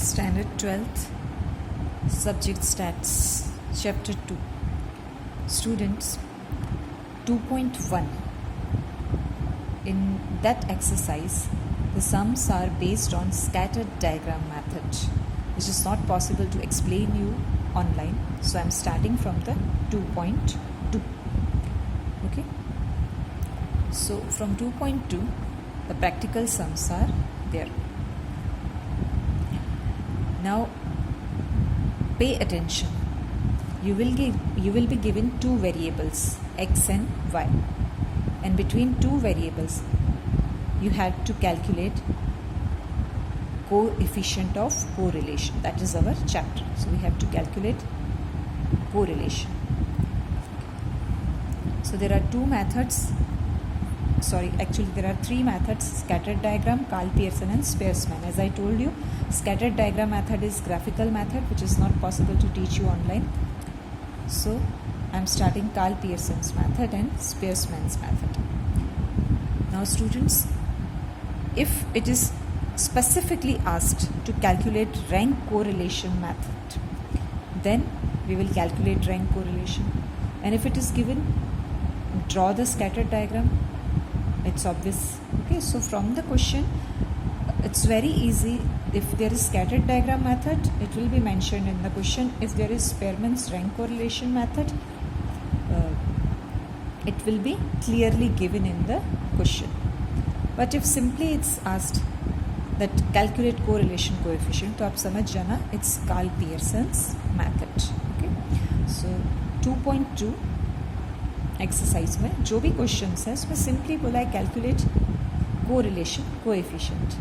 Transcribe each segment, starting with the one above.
Standard 12th, Subject Stats, Chapter 2. Students, 2.1. In that exercise, the sums are based on scattered diagram method, which is not possible to explain you online. So I'm starting from the 2.2. Okay. So from 2.2, the practical sums are there. Now pay attention. You will be given two variables, x and y, and between two variables you have to calculate coefficient of correlation. That is our chapter. So we have to calculate correlation. So there are two methods. There are three methods: scattered diagram, Karl-Pearson and Spearman. As I told you, scattered diagram method is graphical method which is not possible to teach you online. So I am starting Karl-Pearson's method and Spearman's method. Now students, if it is specifically asked to calculate rank correlation method, then we will calculate rank correlation. And if it is given, draw the scattered diagram. It's obvious. Okay, so from the question, it's very easy. If there is scattered diagram method, it will be mentioned in the question. If there is Spearman's rank correlation method, it will be clearly given in the question. But if simply it's asked that calculate correlation coefficient, तो आप समझ जाना it's Karl-Pearson's method. Okay, so 2.2 exercise में जो भी questions है उसमें simply बोला है calculate correlation coefficient.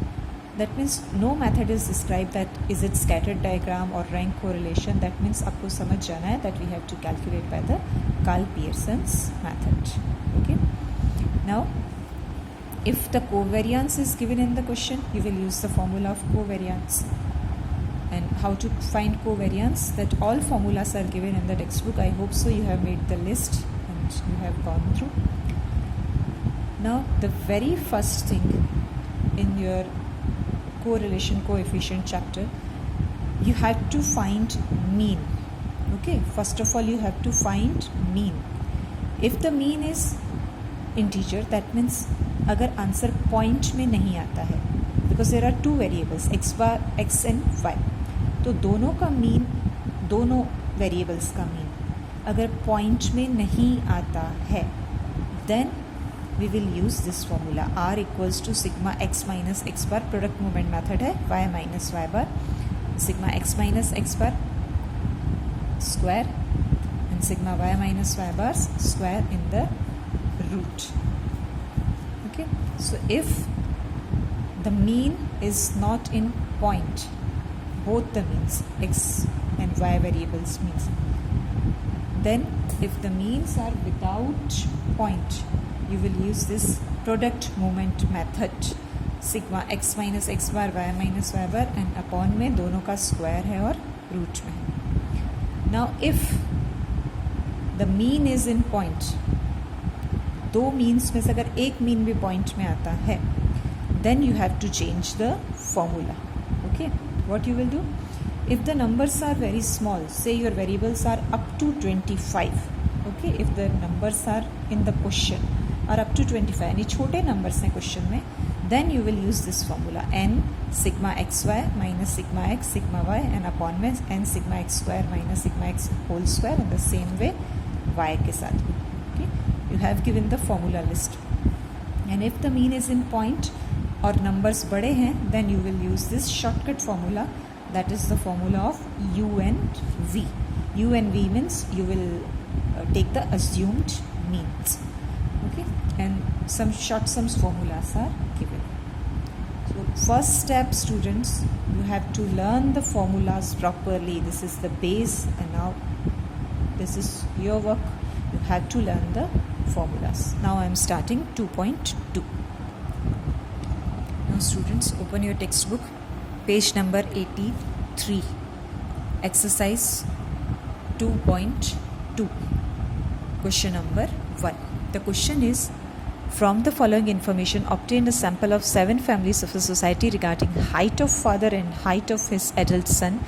That means no method is describe that is it scattered diagram और रैंक कोरिलेशन. दैट मीन्स आपको समझ जाना है that we have to calculate by the Karl-Pearson's method. Okay, now if the covariance is given in the question, you will use the formula of covariance. And how to find covariance, that all formulas are given in the textbook. I hope so you have made the list and you have gone through. Now the very first thing in your correlation coefficient chapter, you have to find mean. Okay, first of all you have to find mean. If the mean is integer, that means अगर answer point में नहीं आता है, because there are two variables x and y, तो दोनों का mean, दोनों variables का मीन अगर पॉइंट में नहीं आता है, then we will use this formula r equals to sigma x minus x bar. Product movement method है y minus y bar, sigma x minus x bar square and sigma y minus y bar square in the root. Okay, so if the mean is not in point, both the means x and y variables means, then if the means are without point, you will use this product movement method, sigma x minus x bar y minus y bar and upon में दोनों का square है और root में है. Now if the mean is in point, दो means में से अगर एक मीन भी पॉइंट में आता है, then you have to change the formula. Okay, what you will do, if the numbers are very small, say your variables are up to 25. Okay, if the numbers are in the question are up to 25, यानी छोटे numbers हैं question में, then you will use this formula n sigma x y minus sigma x sigma y and upon में n sigma x square minus sigma x whole square in the same way y के साथ भी. You have given the formula list, and if the mean is in point और numbers बड़े हैं, then you will use this shortcut formula, that is the formula of u and v. U and v means you will take the assumed means. Okay, and some short sums formulas are given. So first step students, you have to learn the formulas properly. This is the base, and now this is your work. You have to learn the formulas. Now I am starting 2.2. Now students, open your textbook, page number 83, exercise 2.2, question number 1. The question is, From the following information, obtain a sample of 7 families of a society regarding height of father and height of his adult son.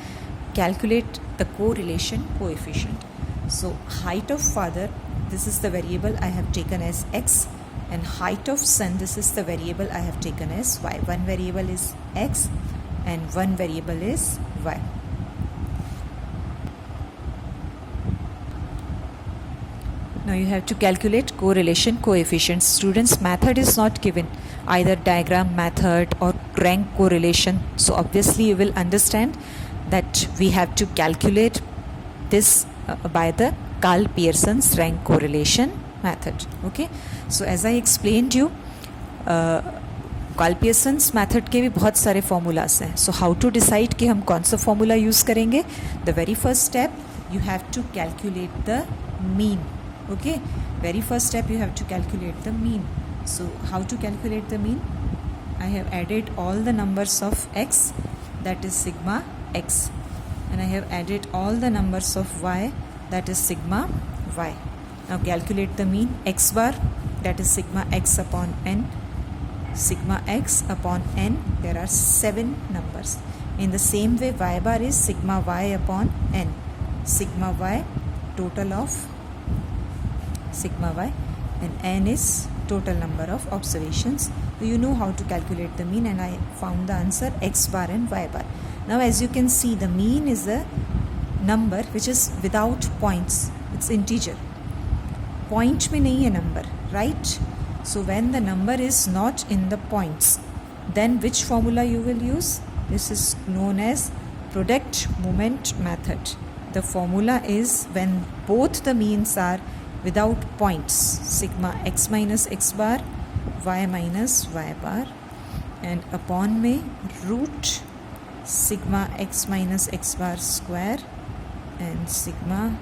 Calculate the correlation coefficient. So height of father, this is the variable I have taken as x, and height of son, this is the variable I have taken as y. One variable is x and one variable is y. Now you have to calculate correlation coefficients. Students, method is not given, either diagram method or rank correlation. So obviously you will understand that we have to calculate this by the Carl Pearson's rank correlation method. Okay, so as I explained you, Carl Pearson's method के भी बहुत सारे formulas हैं. So how to decide कि हम कौन सा formula use करेंगे? The very first step, you have to calculate the mean. Okay, very first step you have to calculate the mean. So how to calculate the mean? I have added all the numbers of x, that is sigma x, and I have added all the numbers of y, that is sigma y. Now calculate the mean. X bar, that is sigma x upon n, sigma x upon n, there are 7 numbers. In the same way, y bar is sigma y upon n, sigma y, total of sigma y, and n is total number of observations. So you know how to calculate the mean, and I found the answer x bar and y bar. Now as you can see, the mean is a number which is without points, it's integer. Point में नहीं है number, right? So when the number is not in the points, then which formula you will use? This is known as product moment method. The formula is when both the means are without points, sigma x minus x bar, y minus y bar, and upon में root sigma x minus x bar square and sigma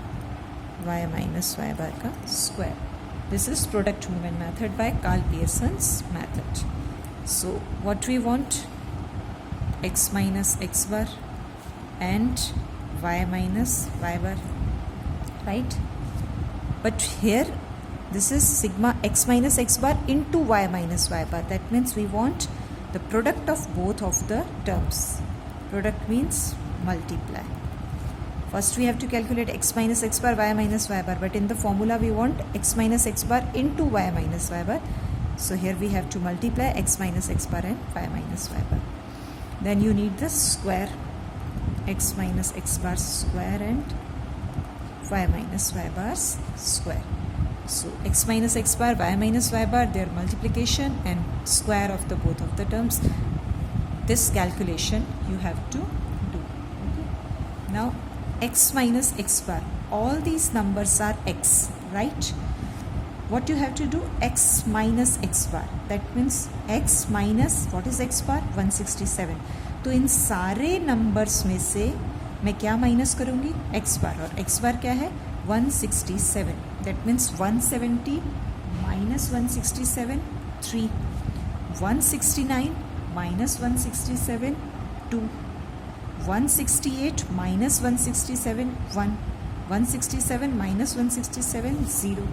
y minus y bar का square. This is product movement method by Carl Pearson's method. So what we want? X minus x bar and y minus y bar, right? But here this is sigma x minus x bar into y minus y bar. That means we want the product of both of the terms. Product means multiply. First we have to calculate x minus x bar, y minus y bar, but in the formula we want x minus x bar into y minus y bar. So here we have to multiply x minus x bar and y minus y bar. Then you need the square, x minus x bar square and y minus y bar square. So x minus x bar, y minus y bar, their multiplication and square of the both of the terms. This calculation you have to do. Okay. Now x minus x bar, all these numbers are x, right? What you have to do? X minus x bar, that means x minus, what is x bar? 167. तो इन सारे numbers में से मैं क्या minus करूँगी? x बार, और x बार क्या है? 167. That means 170 minus 167, 3. 169 minus 167, 2. 168 minus 167, 1. 167 minus 167, 0.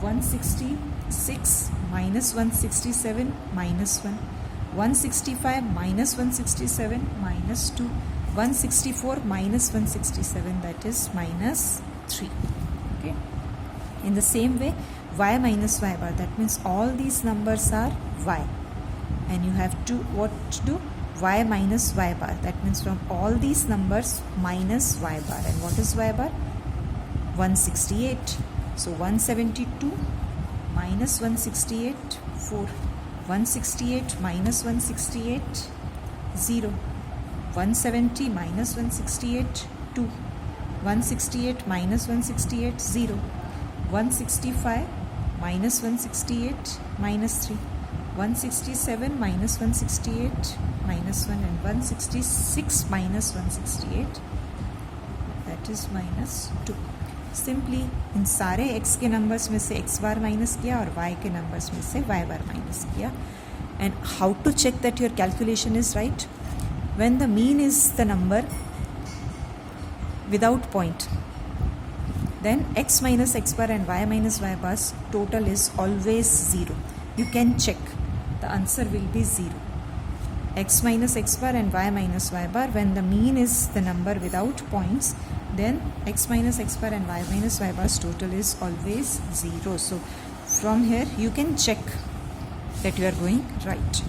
166 minus 167, minus 1. 165 minus 167, minus 2. 164 minus 167, that is minus 3. Okay. In the same way, y minus y bar, that means all these numbers are y, and you have to what to do? Y minus y bar, that means from all these numbers minus y bar. And what is y bar? 168. So 172 minus 168, 4. 168 minus 168, 0. 170 minus 168, 2. 168 minus 168, 0. 165 minus 168, minus 3. 167 minus 168, minus 1. And 166 minus 168, that is minus 2. Simply in सारे x के numbers में से x बार minus किया और y के numbers में से y bar minus किया. And how to check that your calculation is right? When the mean is the number without point, then x minus x bar and y minus y bar's total is always 0. you can check. The answer will be 0. X minus x bar and y minus y bar, when the mean is the number without points, then x minus x bar and y minus y bar's total is always 0. So from here you can check that you are going right.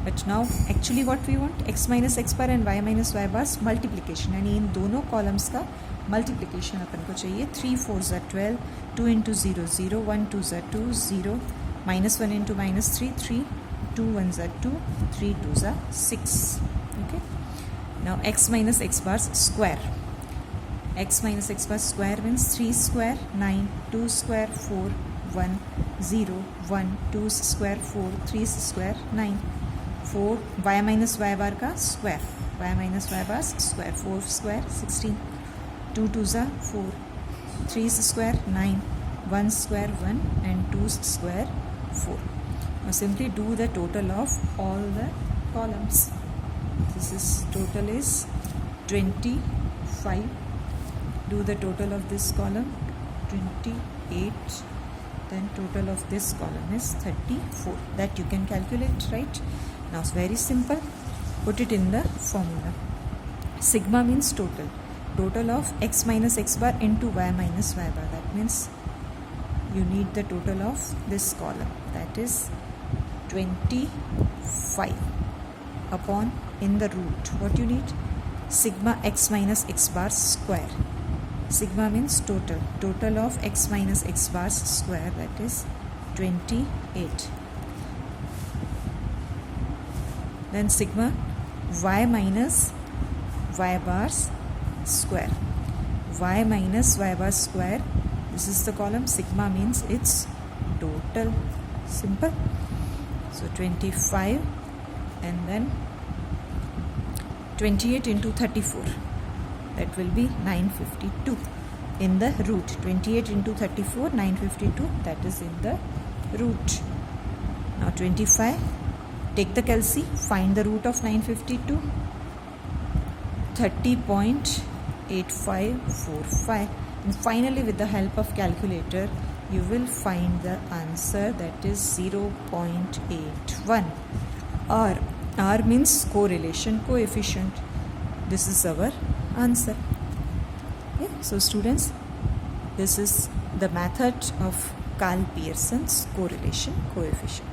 But now actually what we want, x minus x bar and y minus y bar's multiplication, यानी इन दोनों columns का multiplication अपन को चाहिए. 3 4s are 12, 2 into 0 0, 1 2s are 2, 0, minus 1 into minus 3 3, 2 1s are 2, 3 2s are 6. Okay. Now x minus x bar's square. X minus x bar square means 3 square 9, 2 square 4, 1 0, 1 2 square 4, 3 square 9, 4 y minus y bar का square, y minus y bar square, 4 square 16, 2 2s are 4, 3 square 9, 1 square 1 and 2 square 4. Now simply do the total of all the columns. This is total is 25. Do the total of this column 28, then total of this column is 34. That you can calculate, right? Now it's very simple. Put it in the formula. Sigma means total. Total of x minus x bar into y minus y bar. That means you need the total of this column. That is 25 upon in the root. What you need? Sigma x minus x bar square. Sigma means total. Total of x minus x bars square, that is 28. Then sigma y minus y bars square. Y minus y bar square. This is the column. Sigma means its total. Simple. So 25 and then 28 into 34. That will be 952 in the root. 28 into 34, 952, that is in the root. Now 25, take the calci, find the root of 952, 30.8545, and finally with the help of calculator you will find the answer, that is 0.81. R means correlation coefficient. This is our answer. Okay, so students, this is the method of Karl Pearson's correlation coefficient.